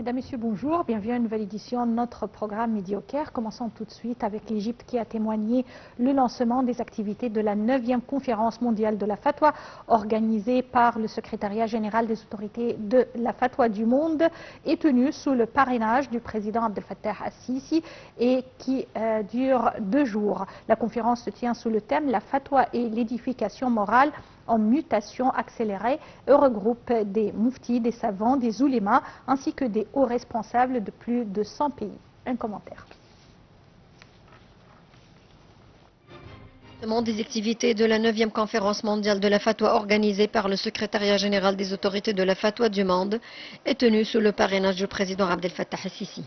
Mesdames, Messieurs, bonjour. Bienvenue à une nouvelle édition de notre programme Médiocare. Commençons tout de suite avec l'Égypte qui a témoigné le lancement des activités de la 9e conférence mondiale de la fatwa organisée par le secrétariat général des autorités de la fatwa du monde et tenue sous le parrainage du président Abdel Fattah al-Sisi et qui dure 2 jours. La conférence se tient sous le thème La fatwa et l'édification morale en mutation accélérée et regroupe des mouftis, des savants, des oulémas ainsi que des hauts responsables de plus de 100 pays. Un commentaire. Des activités de la 9e conférence mondiale de la fatwa organisée par le secrétariat général des autorités de la fatwa du monde est tenue sous le parrainage du président Abdel Fattah al-Sisi.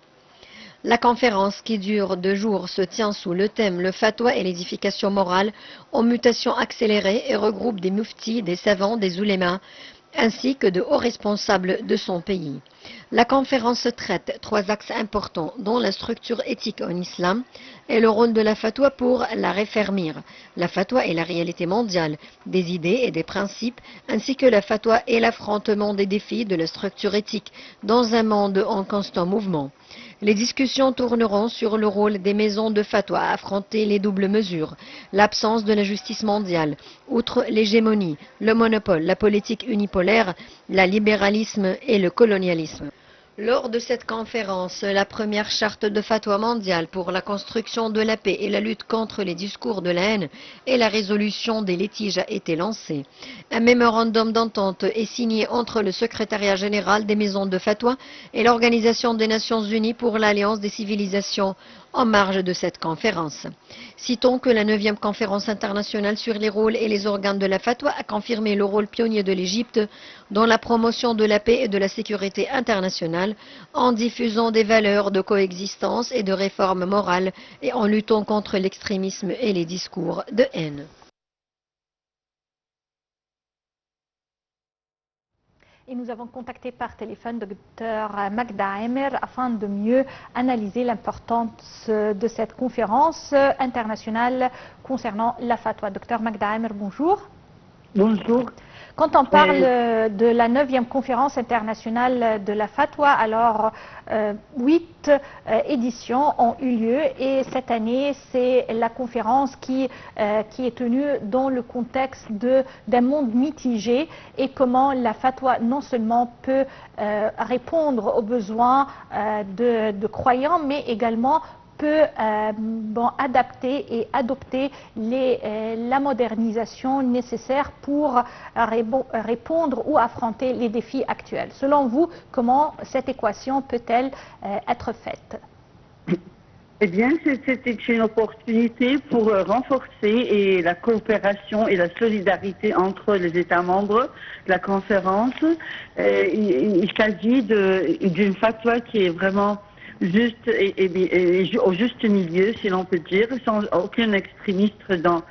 La conférence, qui dure 2 jours, se tient sous le thème Le fatwa et l'édification morale en mutation accélérée et regroupe des muftis, des savants, des oulémas, ainsi que de hauts responsables de son pays. La conférence traite 3 axes importants, dont la structure éthique en islam et le rôle de la fatwa pour la réaffermir. La fatwa est la réalité mondiale, des idées et des principes, ainsi que la fatwa est l'affrontement des défis de la structure éthique dans un monde en constant mouvement. Les discussions tourneront sur le rôle des maisons de fatwa à affronter les doubles mesures, l'absence de la justice mondiale, outre l'hégémonie, le monopole, la politique unipolaire, le libéralisme et le colonialisme. Lors de cette conférence, la première charte de fatwa mondiale pour la construction de la paix et la lutte contre les discours de la haine et la résolution des litiges a été lancée. Un mémorandum d'entente est signé entre le secrétariat général des maisons de fatwa et l'Organisation des Nations Unies pour l'Alliance des civilisations en marge de cette conférence. Citons que la 9e conférence internationale sur les rôles et les organes de la fatwa a confirmé le rôle pionnier de l'Égypte dans la promotion de la paix et de la sécurité internationale en diffusant des valeurs de coexistence et de réforme morale et en luttant contre l'extrémisme et les discours de haine. Et nous avons contacté par téléphone Dr Magda Emer afin de mieux analyser l'importance de cette conférence internationale concernant la fatwa. Dr Magda Emer, bonjour. Bonjour. Quand on parle de la 9e conférence internationale de la fatwa, alors 8 éditions ont eu lieu et cette année c'est la conférence qui est tenue dans le contexte d'un monde mitigé et comment la fatwa non seulement peut répondre aux besoins de croyants mais également peut adapter et adopter la modernisation nécessaire pour répondre ou affronter les défis actuels. Selon vous, comment cette équation peut-elle être faite? Eh bien, c'était une opportunité pour renforcer la coopération et la solidarité entre les États membres de la conférence. Il s'agit d'une fatwa qui est vraiment juste et au juste milieu, si l'on peut dire, sans aucun extrémiste dans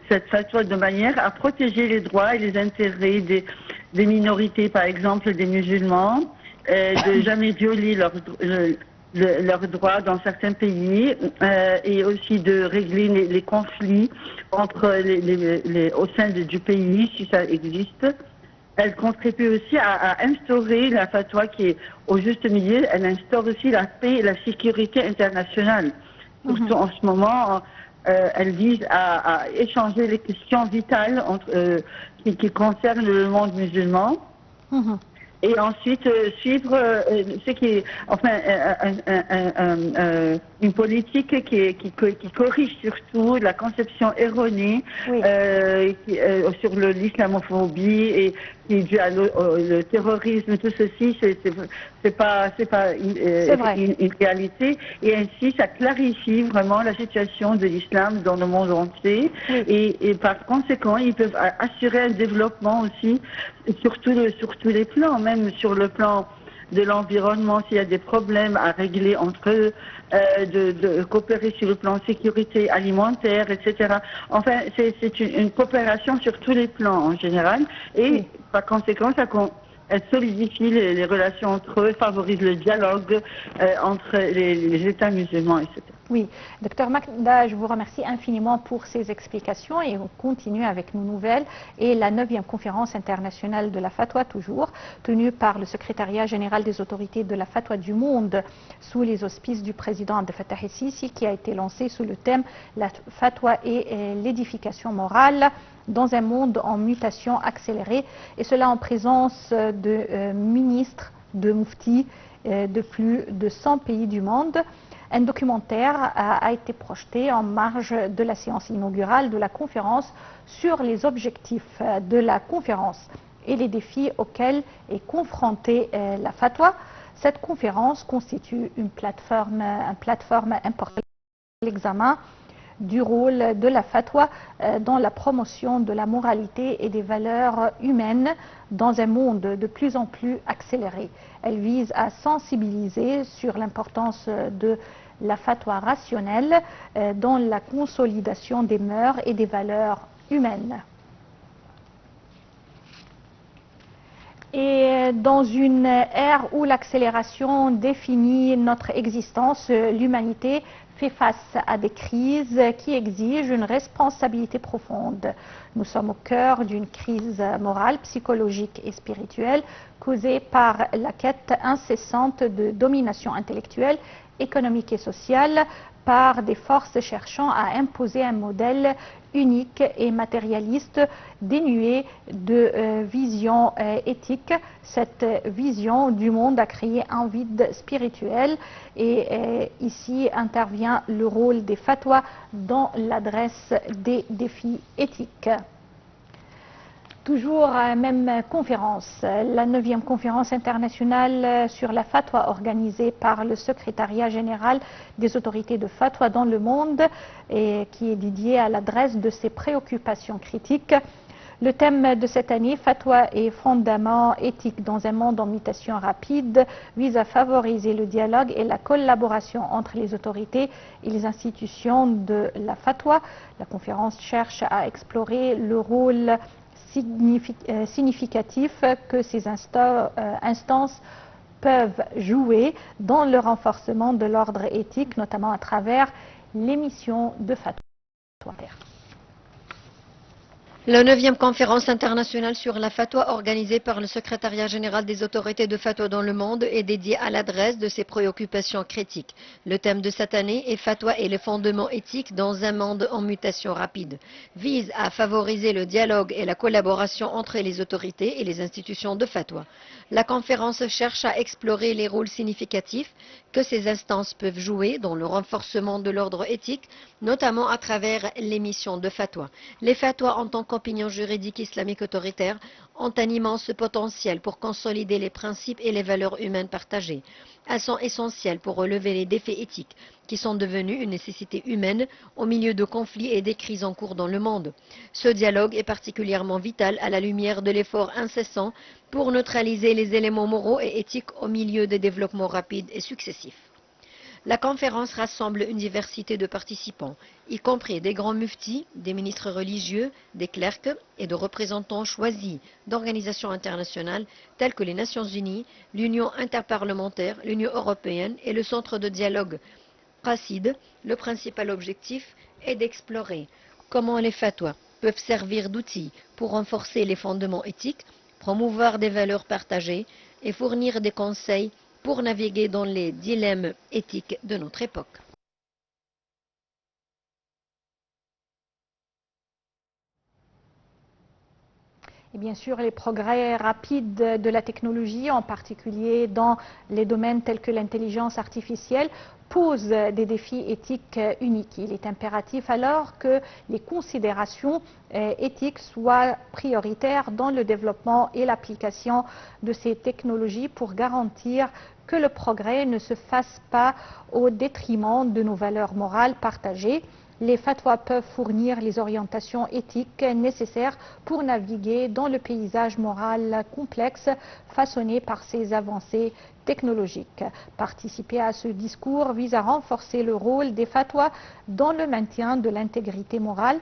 cette fatwa, de manière à protéger les droits et les intérêts des minorités, par exemple des musulmans, de jamais violer leurs droits dans certains pays et aussi de régler les conflits entre au sein du pays, si ça existe. Elle contribue aussi à instaurer la fatwa qui est au juste milieu. Elle instaure aussi la paix et la sécurité internationale. Surtout en ce moment, elle vise à échanger les questions vitales qui concernent le monde musulman. Et ensuite suivre ce qui est une politique qui corrige surtout la conception erronée sur l'islamophobie et qui est due à le terrorisme. Tout ceci, c'est pas une réalité. Et ainsi, ça clarifie vraiment la situation de l'islam dans le monde entier. Et par conséquent, ils peuvent assurer un développement aussi sur tous les plans, même sur le plan de l'environnement, s'il y a des problèmes à régler entre eux, de coopérer sur le plan sécurité alimentaire, etc. Enfin, c'est une coopération sur tous les plans en général, et par conséquent, elle solidifie les relations entre eux, favorise le dialogue entre les États musulmans, etc. Oui, docteur Makda, je vous remercie infiniment pour ces explications et on continue avec nos nouvelles et la 9e conférence internationale de la fatwa toujours, tenue par le secrétariat général des autorités de la fatwa du monde sous les auspices du président Abdel Fattah el-Sisi qui a été lancée sous le thème la fatwa et l'édification morale dans un monde en mutation accélérée et cela en présence de ministres, de muftis de plus de 100 pays du monde. Un documentaire a été projeté en marge de la séance inaugurale de la conférence sur les objectifs de la conférence et les défis auxquels est confrontée la fatwa. Cette conférence constitue une plateforme importante pour l'examen du rôle de la fatwa dans la promotion de la moralité et des valeurs humaines dans un monde de plus en plus accéléré. Elle vise à sensibiliser sur l'importance de la fatwa rationnelle dans la consolidation des mœurs et des valeurs humaines. Et dans une ère où l'accélération définit notre existence, l'humanité fait face à des crises qui exigent une responsabilité profonde. Nous sommes au cœur d'une crise morale, psychologique et spirituelle causée par la quête incessante de domination intellectuelle, économique et sociale par des forces cherchant à imposer un modèle unique et matérialiste dénué de vision éthique. Cette vision du monde a créé un vide spirituel et ici intervient le rôle des fatwas dans l'adresse des défis éthiques. Toujours même conférence, la 9e conférence internationale sur la fatwa organisée par le secrétariat général des autorités de fatwa dans le monde et qui est dédiée à l'adresse de ses préoccupations critiques. Le thème de cette année, fatwa et fondements éthiques dans un monde en mutation rapide, vise à favoriser le dialogue et la collaboration entre les autorités et les institutions de la fatwa. La conférence cherche à explorer le rôle significatif que ces instances peuvent jouer dans le renforcement de l'ordre éthique, notamment à travers l'émission de fatwa. La 9e conférence internationale sur la fatwa organisée par le secrétariat général des autorités de fatwa dans le monde est dédiée à l'adresse de ses préoccupations critiques. Le thème de cette année est fatwa et les fondements éthiques dans un monde en mutation rapide. Vise à favoriser le dialogue et la collaboration entre les autorités et les institutions de fatwa. La conférence cherche à explorer les rôles significatifs que ces instances peuvent jouer dans le renforcement de l'ordre éthique, notamment à travers l'émission de fatwa. Les fatwas en tant qu'opinion juridique islamique autoritaire ont un immense potentiel pour consolider les principes et les valeurs humaines partagées. Elles sont essentielles pour relever les défis éthiques qui sont devenus une nécessité humaine au milieu de conflits et des crises en cours dans le monde. Ce dialogue est particulièrement vital à la lumière de l'effort incessant pour neutraliser les éléments moraux et éthiques au milieu des développements rapides et successifs. La conférence rassemble une diversité de participants, y compris des grands muftis, des ministres religieux, des clercs et de représentants choisis d'organisations internationales telles que les Nations Unies, l'Union interparlementaire, l'Union européenne et le Centre de dialogue Qasid. Le principal objectif est d'explorer comment les fatwas peuvent servir d'outils pour renforcer les fondements éthiques, promouvoir des valeurs partagées et fournir des conseils pour naviguer dans les dilemmes éthiques de notre époque. Et bien sûr, les progrès rapides de la technologie, en particulier dans les domaines tels que l'intelligence artificielle, posent des défis éthiques uniques. Il est impératif alors que les considérations éthiques soient prioritaires dans le développement et l'application de ces technologies pour garantir que le progrès ne se fasse pas au détriment de nos valeurs morales partagées. Les fatwas peuvent fournir les orientations éthiques nécessaires pour naviguer dans le paysage moral complexe façonné par ces avancées technologiques. Participer à ce discours vise à renforcer le rôle des fatwas dans le maintien de l'intégrité morale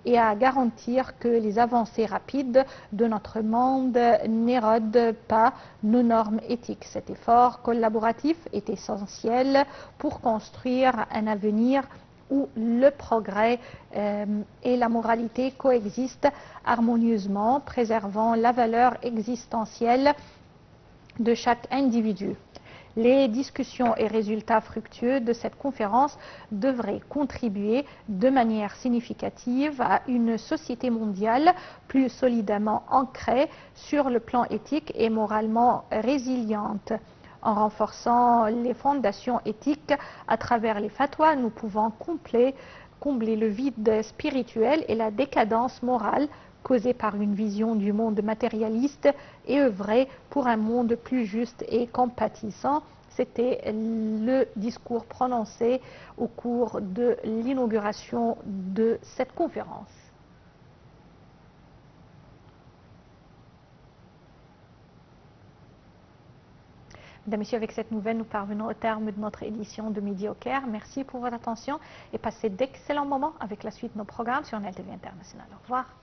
et à garantir que les avancées rapides de notre monde n'érodent pas nos normes éthiques. Cet effort collaboratif est essentiel pour construire un avenir où le progrès et la moralité coexistent harmonieusement, préservant la valeur existentielle de chaque individu. Les discussions et résultats fructueux de cette conférence devraient contribuer de manière significative à une société mondiale plus solidement ancrée sur le plan éthique et moralement résiliente. En renforçant les fondations éthiques à travers les fatwas, nous pouvons combler le vide spirituel et la décadence morale causée par une vision du monde matérialiste et œuvrer pour un monde plus juste et compatissant. C'était le discours prononcé au cours de l'inauguration de cette conférence. Mesdames et messieurs, avec cette nouvelle, nous parvenons au terme de notre édition de Midi au Caire. Merci pour votre attention et passez d'excellents moments avec la suite de nos programmes sur NLTV International. Au revoir.